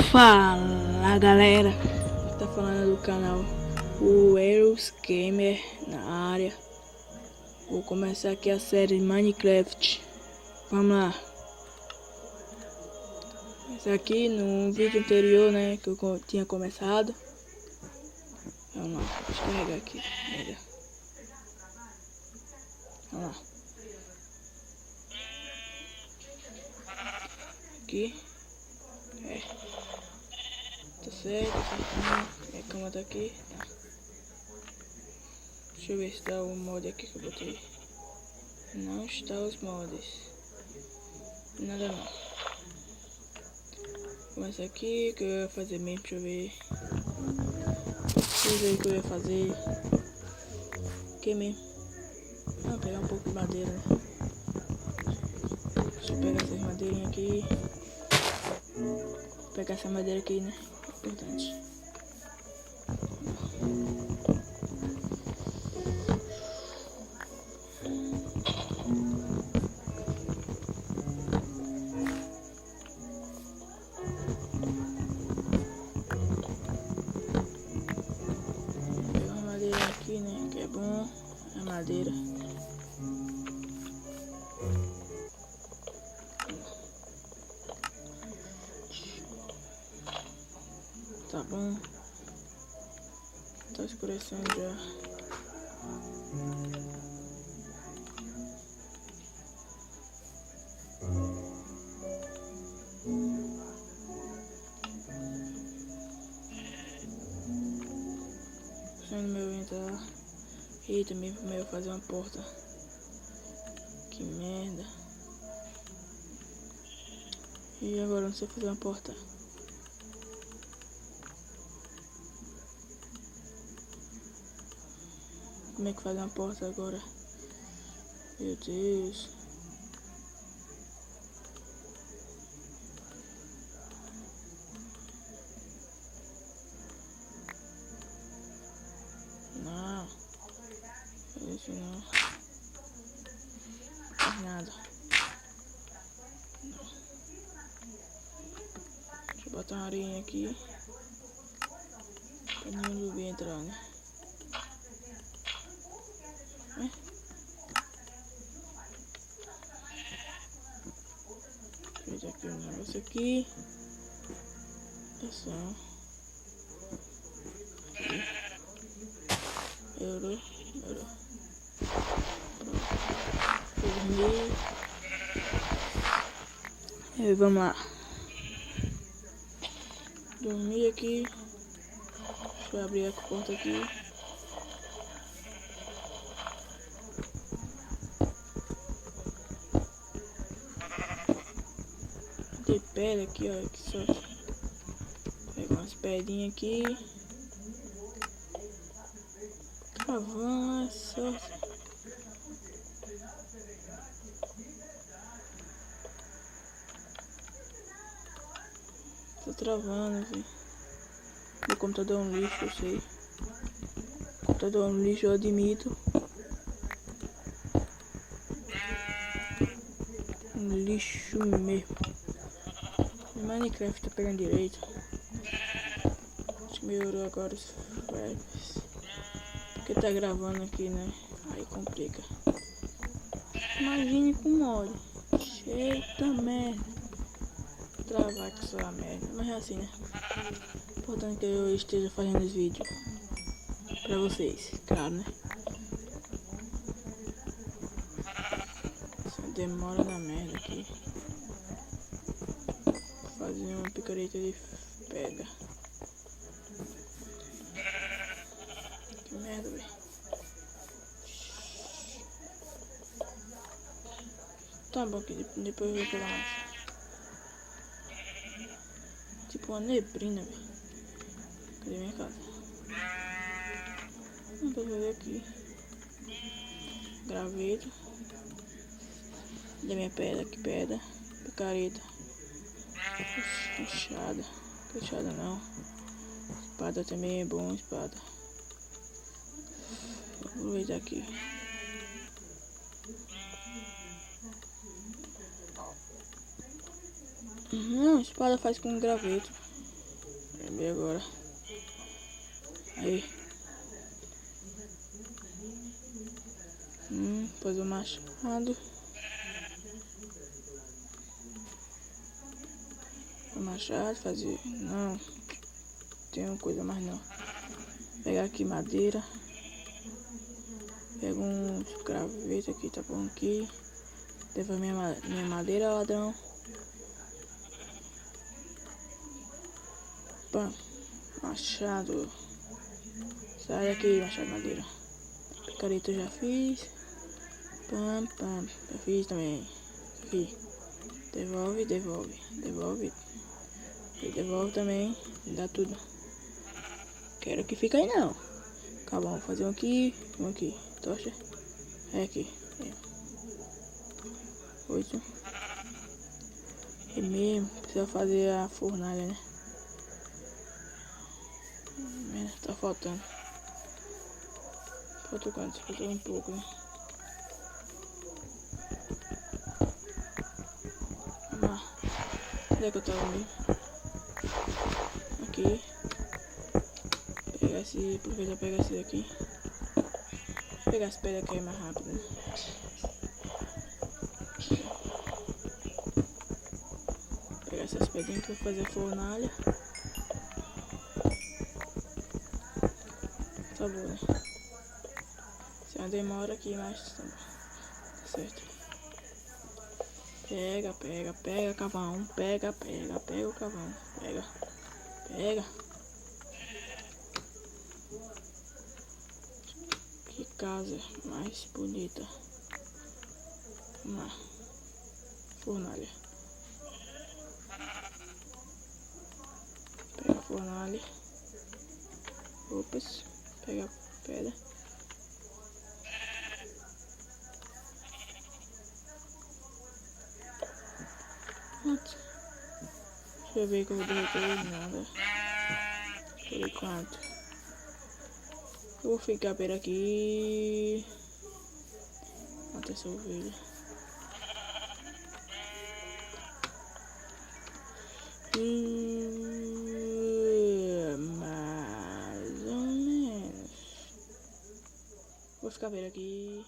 Fala galera, tá falando do canal o Eros Gamer na área. Vou começar aqui a série Minecraft. Vamos lá. Esse aqui no vídeo anterior, né, que eu tinha começado. Vamos lá, deixa eu carregar aqui. Vamos lá. Aqui. Tá certo, certinho. Minha cama tá aqui. Tá. Deixa eu ver se dá o mod aqui que eu botei. Não está os mods. Nada não. Começa aqui, que eu ia fazer mesmo, deixa eu ver. Deixa eu ver o que eu ia fazer. Que mesmo? Ah, pegar um pouco de madeira, né? Deixa eu pegar essas madeirinhas aqui. Vou pegar essa madeira aqui, né? Importante. Pegar uma madeira aqui, né? Que é bom. A madeira. Tá bom. Tá escurecendo já. Puxando meu entrar. Eita, meu fazer uma porta. Que merda. E agora não sei fazer uma porta. Como é que faz uma porta agora? Meu Deus. Não. Isso não. Faz nada. Não. Deixa eu botar uma areia aqui. Pra nenhum zumbi entrar, né? Fiz aqui um negócio aqui. Atenção. Euro. Dormir. E vamos lá. Dormir aqui. Deixa eu abrir a porta aqui. Tem pedra aqui, ó. Que sorte. Pega umas pedrinhas aqui. Travando, sorte. Tô travando, filho. Meu computador é um lixo, eu sei. O computador é um lixo, eu admito. Um lixo mesmo. Minecraft tá pegando direito. Acho que melhorou agora os frames. Porque tá gravando aqui, né? Aí complica. Imagine com mod. Eita merda. Travar que só a merda. Mas é assim, né? Importante que eu esteja fazendo esse vídeo pra vocês, claro, né? Só demora na merda aqui. Fazer uma picareta de pedra. Que merda, velho. Tá bom, que depois eu vou pegar mais. Tipo uma neblina, velho. Cadê minha casa? Vamos ver aqui. Graveto. Cadê minha pedra? Que pedra? Picareta. Fechada. Fechada não. Espada também é bom, espada. Vou aproveitar aqui. Não, espada faz com graveto. Lembrei agora. Aí. Depois o machado. O machado fazer. Não. Tem uma coisa mais não. Pegar aqui madeira. Pega um graveto aqui, tá bom aqui. Leva minha madeira, ladrão. Pam. Machado. Sai daqui, machado madeira. Picareta eu já fiz. Pam, pam. Já fiz também. Aqui. Devolve, devolve. Devolve. E devolve também. Dá tudo. Quero que fique aí não. Acabou, vamos fazer um aqui. Tocha. É aqui. É. 8. E mesmo, precisa fazer a fornalha, né? Tá faltando. Falta quanto? Falta um pouco, né? Vamos lá. Onde é que eu tava mesmo? Aqui. Pegar esse. Aproveitar pegar esse daqui. Vou pegar as pedras aqui mais rápido, né? Pegar essas pedrinhas que eu vou fazer a fornalha. Tá bom, né? Se uma demora aqui, mas tá bom. Tá certo. Pega, cavão. Pega o cavão. Pega. Que casa mais bonita. Vamos lá. Fornalha. Pega a fornalha. Opas. Pega a pedra. Pronto. Deixa eu ver que eu vou derreter nada. Por enquanto. Eu vou ficar por aqui. Até essa ovelha. Mais ou menos. Vou ficar por aqui.